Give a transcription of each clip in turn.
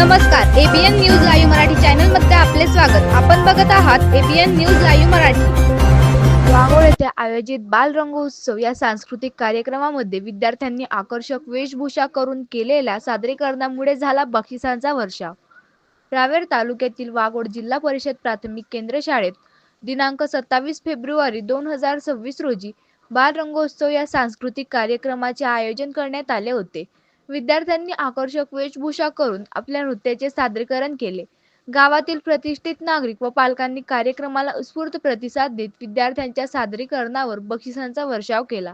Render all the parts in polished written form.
नमस्कार, ABN news live Marathi channel मध्ये आपले स्वागत। आपण बघत आहात एबीएन न्यूज लाईव्ह मराठी। वाघोळ येथे आयोजित बालरंगोत्सव या सांस्कृतिक कार्यक्रमामध्ये विद्यार्थ्यांनी आकर्षक वेशभूषा करून केलेल्या सादरीकरणामुळे झाला बक्षिसांचा वर्षाव। रावेर तालुक्यातील वाघोळ जिल्हा परिषद प्राथमिक केंद्र शाळेत दिनांक 27 फेब्रुवारी 2026 रोजी बालरंगोत्सव या सांस्कृतिक कार्यक्रमाचे आयोजन करण्यात आले होते। विद्यार्थ्यांनी आकर्षक वेशभूषा करून आपल्या नृत्याचे सादरीकरण केले। गावातील प्रतिष्ठित नागरिक व पालकांनी कार्यक्रमाला उत्स्फूर्त प्रतिसाद देत विद्यार्थ्यांच्या सादरीकरणावर बक्षिसांचा वर्षाव केला।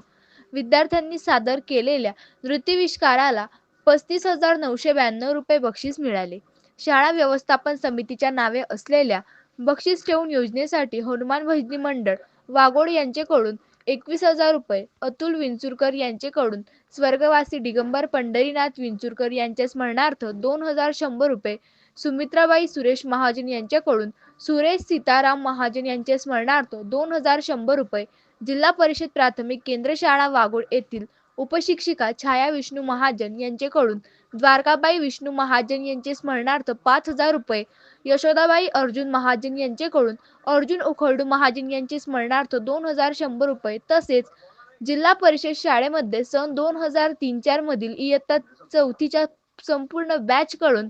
विद्यार्थ्यांनी सादर केलेल्या नृत्याविष्काराला 35,992 रुपये बक्षीस मिळाले। शाळा व्यवस्थापन समितीच्या नावे असलेल्या बक्षीस ठेवून योजनेसाठी हनुमान भजनी मंडळ वाघोळ यांच्याकडून 21,000 रुपये, अतुल विंचुरकर यांच्याकडून स्वर्गवासी दिगंबर पंढरीनाथ विंचुरकर यांच्या स्मरणार्थ 2,100 रुपये, सुमित्राबाई सुरेश महाजन यांच्याकडून सुरेश सीताराम महाजन यांच्या स्मरणार्थ 2,100 रुपये, जिल्हा परिषद प्राथमिक केंद्र शाळा वाघोळ येथील उपशिक्षिका छाया विष्णू महाजन यांच्याकडून द्वारकाबाई विष्णू महाजन यांचे स्मरणार्थ 5,000 रुपये, यशोदाबाई अर्जुन महाजन यांच्याकडून अर्जुन उखरडू महाजन यांचे स्मरणार्थ 2,100 रुपये तसेच जिल्हा परिषद शाळेमध्ये सन 2003-4 मधील इयत्ता 4थीच्या संपूर्ण बॅच कडून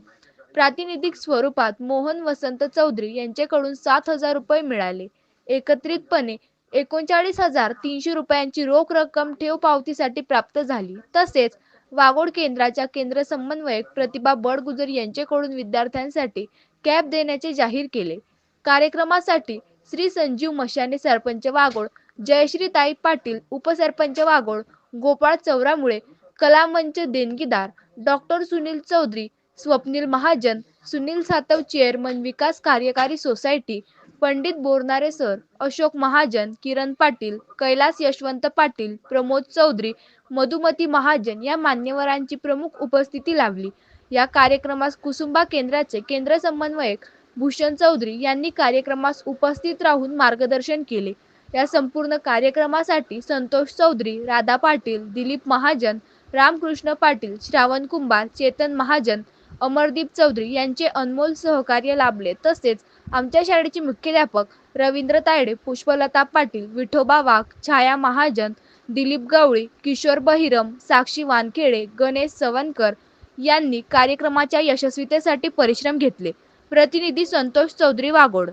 प्रातिनिधिक स्वरूपात मोहन वसंत चौधरी यांच्याकडून 7,000 रुपये मिळाले। एकत्रितपणे 39,300 रुपयांची रोख रक्कम ठेव पावतीसाठी प्राप्त झाली। तसेच वाघोळ केंद्राच्या केंद्र समन्वयक प्रतिभा बडगुजर यांच्याकडून विद्यार्थ्यांसाठी कॅप देण्याचे जाहीर केले। कार्यक्रमासाठी श्री संजीव मशाने सरपंच वाघोळ, जयश्रीताई पाटील उपसरपंच वाघोळ, गोपाळ चौरामुळे कलामंच देणगीदार डॉक्टर सुनील चौधरी, स्वप्नील महाजन, सुनील सातव चेअरमन विकास कार्यकारी सोसायटी, पंडित बोरनारे सर, अशोक महाजन, किरण पाटील, कैलास यशवंत पाटील, प्रमोद चौधरी, मधुमती महाजन या मान्यवरांची प्रमुख उपस्थिती लाभली। या कार्यक्रमास कुसुंबा केंद्राचे केंद्र समन्वयक भूषण चौधरी यांनी कार्यक्रमास उपस्थित राहून मार्गदर्शन केले। या संपूर्ण कार्यक्रमासाठी संतोष चौधरी, राधा पाटील, दिलीप महाजन, रामकृष्ण पाटील, श्रावण कुंभार, चेतन महाजन, अमरदीप चौधरी यांचे अनमोल सहकार्य लाभले। तसेच आमच्या शाळेचे मुख्याध्यापक रवींद्र तायडे, पुष्पलता पाटील, विठोबा वाघ, छाया महाजन, दिलीप गवळी, किशोर बहिरम, साक्षी वानखेडे, गणेश सवनकर यांनी कार्यक्रमाच्या यशस्वीतेसाठी परिश्रम घेतले। प्रतिनिधी संतोष चौधरी वाघोळ।